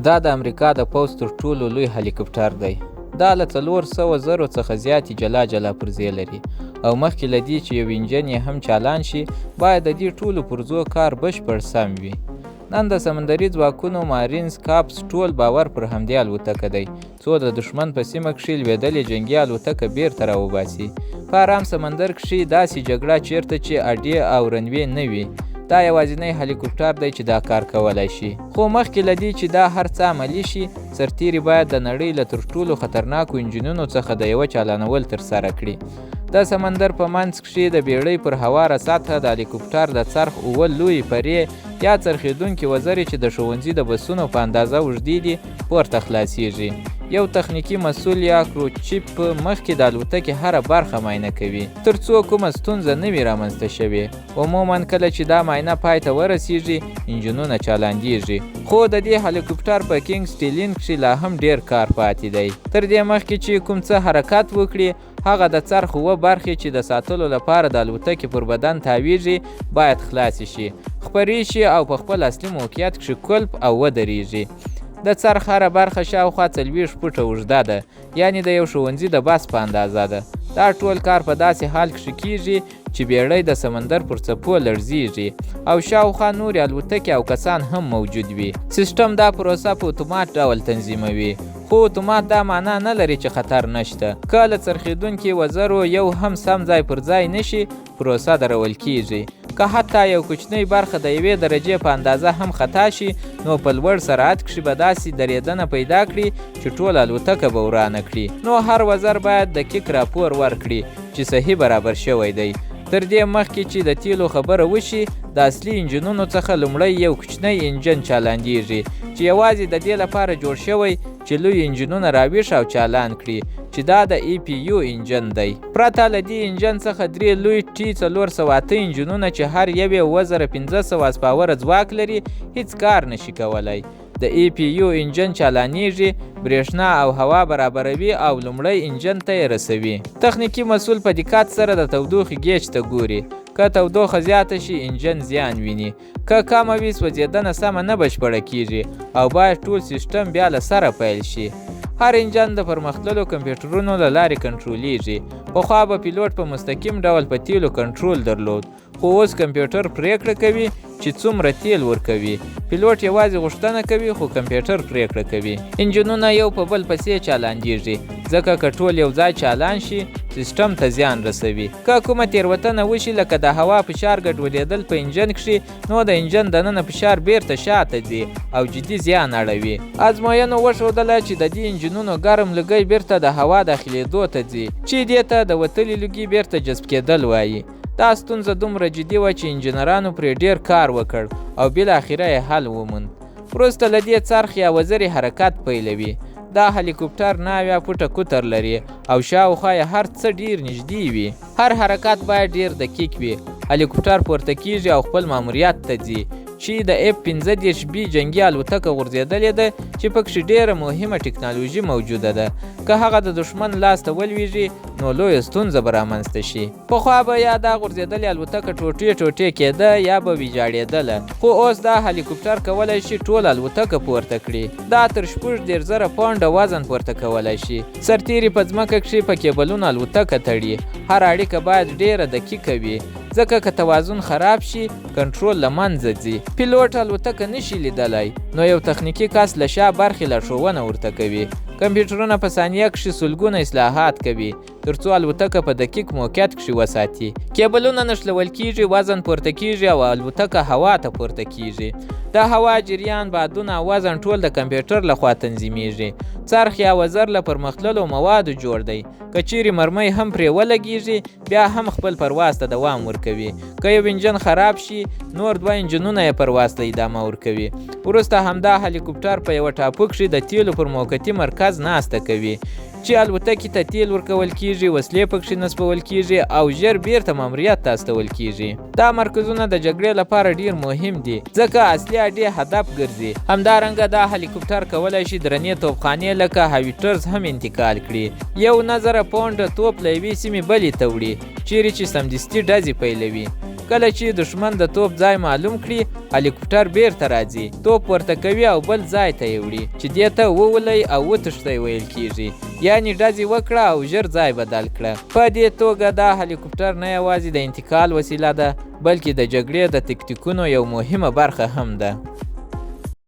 دا د امریکا د پوځ تر ټولو لوی هلیکوپټر دی. دا له 400,000 څخه زیاتې جلا پرزې لري او مخکې له دې چې یو انجن یې هم چالان شي باید د دې ټولو پرزو کار بشپړ سم وي. نن د سمندري ځواکونو مارینز کاپس ټول باور پر همدې الوتکه دی څو د دښمن په سیمه کښې لوېدلې جنګي الوتکه بیرته راوباسي. په ارام سمندر کښې داسې جګړه چیرته چې اډې او رنوې نه وي. دا یوازینی هلیکوپټر دی چې دا کار کولی شي. خو مخکې له دې چې دا هر څه عملي شي سرتیري باید د نړۍ له تر ټولو خطرناکو انجنونو څخه د یوه چالانول ترسره کړي. د سمندر په منځ کښې د بیړۍ پر هواره سطحه د هلیکوپټر د څرخ 7 لویې پرې یا څرخېدونکې وزرې چې د ښوونځي د بسونو په اندازه اوږدې دي پورته خلاصیږي. یو تخنیکي مسؤل یا کروچیپ مخکې د الوتکې هره برخه معاینه کوي تر څو کومه ستونزه نه وي رامنځته شوې. عموما کله چې دا معاینه پای ته ورسیږي انجنونه چالانیږي. خو د دې هلیکوپټر په کینګ سټالین کښې لا هم ډیر کار پاتې دی. تر دې مخکې چې کوم څه حرکت وکړي هغه د څرخ 7 برخې چې د ساتلو لپاره د الوتکې پر بدن تاویږي باید خلاصې شي، خپرې شي او په خپل اصلي موقعیت کښې کلپ او ودرېږي. د څرخ هره برخه شاوخوا 40 فوټه اوږده ده، یعنې د یو ښوونځي د بس په اندازه ده. دا ټول کار په داسې حال کښې کیږي چې بیړۍ د سمندر پر څپو لړزیږي او شاوخوا نورې الوتکې او کسان هم موجود وي. سیسټم دا پروسه په اتومات ډول تنظیموي، خو اتومات دا معنا نه لري چې خطر نشته. که له څرخېدونکي وزرو یو هم سم ځای پر ځای نشي پروسه درول کیږي. که حتی یو کوچنۍ برخه د 1 درجې په اندازه هم خطا شي نو په لوړ سرعت کښې به داسې درېدنه پیدا کړي چې ټول الوتکه به ورانه کړي. نو هر وزر باید دقیق راپور ورکړي چې صحیح برابر شوی دی. تر دې مخکې چې د تیلو خبره وشي د اصلي انجنونو څخه لومړی یو کوچنی انجن چالانیږي چې یوازې د دې لپاره جوړ شوی چې لوی انجنونه راویښ او چالان کړي چې دا د EPU انجن دی. پرته له دې انجن څخه 3 لوی T408 انجنونه چې هر یو 1500 اسپاوره ځواک لري هیڅ کار نشي کولی. د EPU انجن چالانیږي، برېښنا او هوا برابروي او لومړی انجن ته یې رسوي. تخنیکي مسؤل په دقت سره د تودوخې ګیج ته ګوري. که تودوخه زیاته شي انجن زیان ویني، که کمه وي سوځېدنه سمه نه بشپړه کیږي او باید ټول سیسټم بیا له سره پیل شي. هر انجن د پرمختللو کمپیوټرونو له لارې کنټرولېږي. پخوا به پیلوټ په مستقیم ډول په تیلو کنټرول درلود، خو اوس کمپیوټر پریکړه کوي چې څومره تیل ورکوي. پیلوټ یوازې غوښتنه کوي خو کمپیوټر پریکړه کوي. انجنونه یو په بل پسې چالانیږي ځکه که ټول یو ځای چالان شي سیسټم ته زیان رسوي. که کومه تېروتنه وشي لکه د هوا فشار ګډوډېدل په انجن کښې نو د انجن دننه فشار بیرته شاته ځي او جدي زیان اړوي. ازموینو وښودله چې د دې انجنونو ګرم لوګی بیرته د هوا داخلېدو ته ځي چې دې ته د وتلي لوګي بیرته جذب کېدل وایي. دا ستونزه دومره جدي وه چې انجنیرانو پرې ډېر کار وکړ او بالاخره یې حل وموند. وروسته له دې څرخ یا وزرې حرکت پیلوي. دا هلیکوپټر 9 فوټه قطر لري او شاوخوا یې هر څه ډېر نږدې وي. هر حرکت باید ډېر دقیق وي. هلیکوپټر پورته کیږي او خپل ماموریت ته ځي چې د F-15B جنګي الوتکه غورځېدلې ده چې پکښې ډېره مهمه ټکنالوژي موجوده ده. که هغه د دښمن لاس ته ولویږي نو لویه ستونزه به رامنځته شي. پخوا به یا دا غورځېدلې الوتکه ټوټې کېده یا به ویجاړېدله، خو اوس دا هلیکوپټر کولی شي ټول الوتکه پورته کړي. دا تر 60,000 پاونډه وزن پورته کولی شي. سرتیري په ځمکه کښې په کیبلونو الوتکه تړي. هر اړیکه باید ډېره دقیقه وي ځکه که توازن خراب شي کنټرول له منځه ځي. پیلوټ الوتکه نشي لیدلی نو یو تخنیکي کس له شا برخې لارښوونه ورته کوي. کمپیوټرونه په ثانیه کښې سلګونه اصلاحات کوي تر څو الوتکه په دقیق موقعیت کښې وساتي. کیبلونه نښلول کیږي، وزن پورته کیږي او الوتکه هوا ته پورته کیږي. د هوا جریان، بادونه او وزن ټول د کمپیوټر لخوا تنظیمیږي. څرخ یا وزر له پرمختللو موادو جوړ دی. که چیرې مرمۍ هم پرې ولګیږي بیا هم خپل پرواز ته دوام ورکوي. که یو انجن خراب شي نور 2 انجنونه یې پرواز ته ادامه ورکوي. وروسته همدا هلیکوپټر په یوه ټاپو کښې د تیلو پر موقتي مرکز ناسته کوي چې الوتکې ته تیل ورکول کیږي، وسلې پکښې نصبول کیږي او ژر بیرته ماموریت ته استول کیږي. دا مرکزونه د جګړې لپاره ډېر مهم دي ځکه اصلي اډې هدف ګرځي. همدارنګه دا هلیکوپټر کولی شي درنې توپخانې لکه هاویټرز هم انتقال کړي. 1,000 پاونډه توپ له یوې سیمې بلې ته وړي چیرې چې سمدستي ډزې پیلوي. کله چې دښمن د توپ ځای معلوم کړي هلیکوپټر بیرته راځي، توپ ورته کوي او بل ځای ته یې وړي چې دې ته وولئ او وتښتئ ویل کیږي، یعنې ډزې وکړه او ژر ځای بدل کړه. په دې توګه دا هلیکوپټر نه یوازې د انتقال وسیله ده بلکې د جګړې د تکتیکونو یو مهمه برخه هم ده.